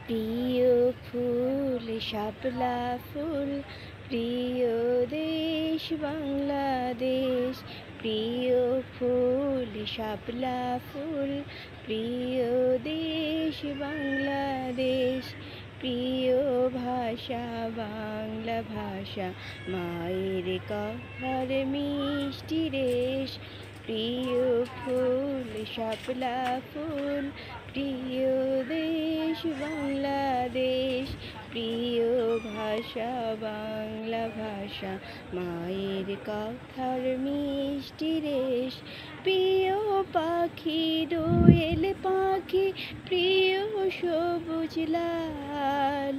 প্রিয় ফুল শাপলা ফুল, প্রিয় দেশ বাংলাদেশ। প্রিয় ফুল শাপলা ফুল, প্রিয় দেশ বাংলাদেশ। প্রিয় ভাষা বাংলা ভাষা, মায়ের কথার মিষ্টি রেশ। প্রিয় ফুল শাপলা ফুল, প্রিয় দেশ বাংলাদেশ। প্রিয় ভাষা বাংলা ভাষা, মায়ের কথার মিষ্টি রেশ। প্রিয় পাখি দোয়েল পাখি, প্রিয় সবুজ লাল।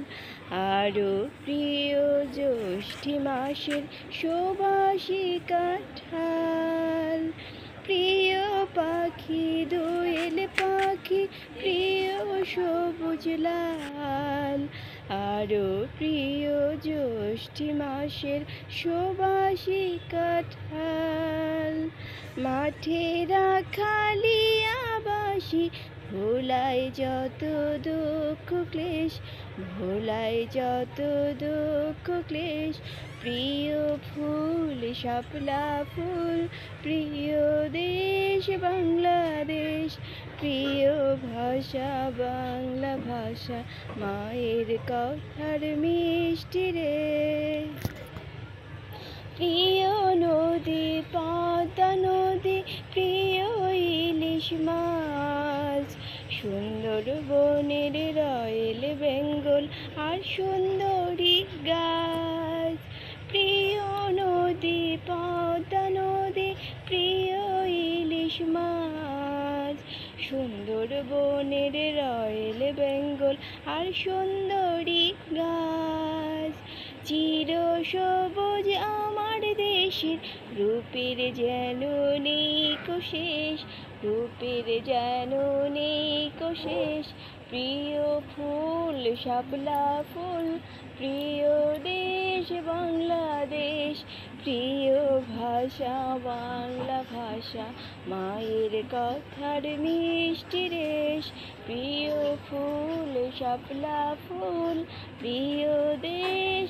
আরো প্রিয় জ্যৈষ্ঠী মাসের সুবাসী কাঁঠাল। প্রিয় পাখি দোয়েল পাখি, প্রিয় সবুজ লাল। আরো প্রিয় জ্যৈষ্ঠী মাসের সুবাসী কাঁঠাল। মাঠে রাখালি আবাসী, ভোলায় যত দুঃখ ক্লেশ, ভোলায় যত দুঃখ ক্লেশ। প্রিয় ফুল শাপলা ফুল, প্রিয় দেশ বাংলাদেশ। প্রিয় ভাষা বাংলা ভাষা, মায়ের কথার মিষ্টি রেশ। প্রিয় নদী পদ্মা নদী, প্রিয় ইলিশ মাছ। সুন্দরবনের রয়েল বেঙ্গল আর সুন্দরী গাছ। প্রিয় নদী পদ্মা নদী, প্রিয় ইলিশ মাছ। সুন্দরবনের রয়েল বেঙ্গল আর সুন্দরী গাছ। চির সবুজ আমার দেশের, রূপের যেন নেই কো শেষ, রূপের যেন নেই কো শেষ। প্রিয় ফুল শাপলা ফুল, প্রিয় দেশ বাংলাদেশ। প্রিয় ভাষা বাংলা ভাষা, মায়ের কথার মিষ্টি রেশ। প্রিয় ফুল শাপলা ফুল, প্রিয় দেশ।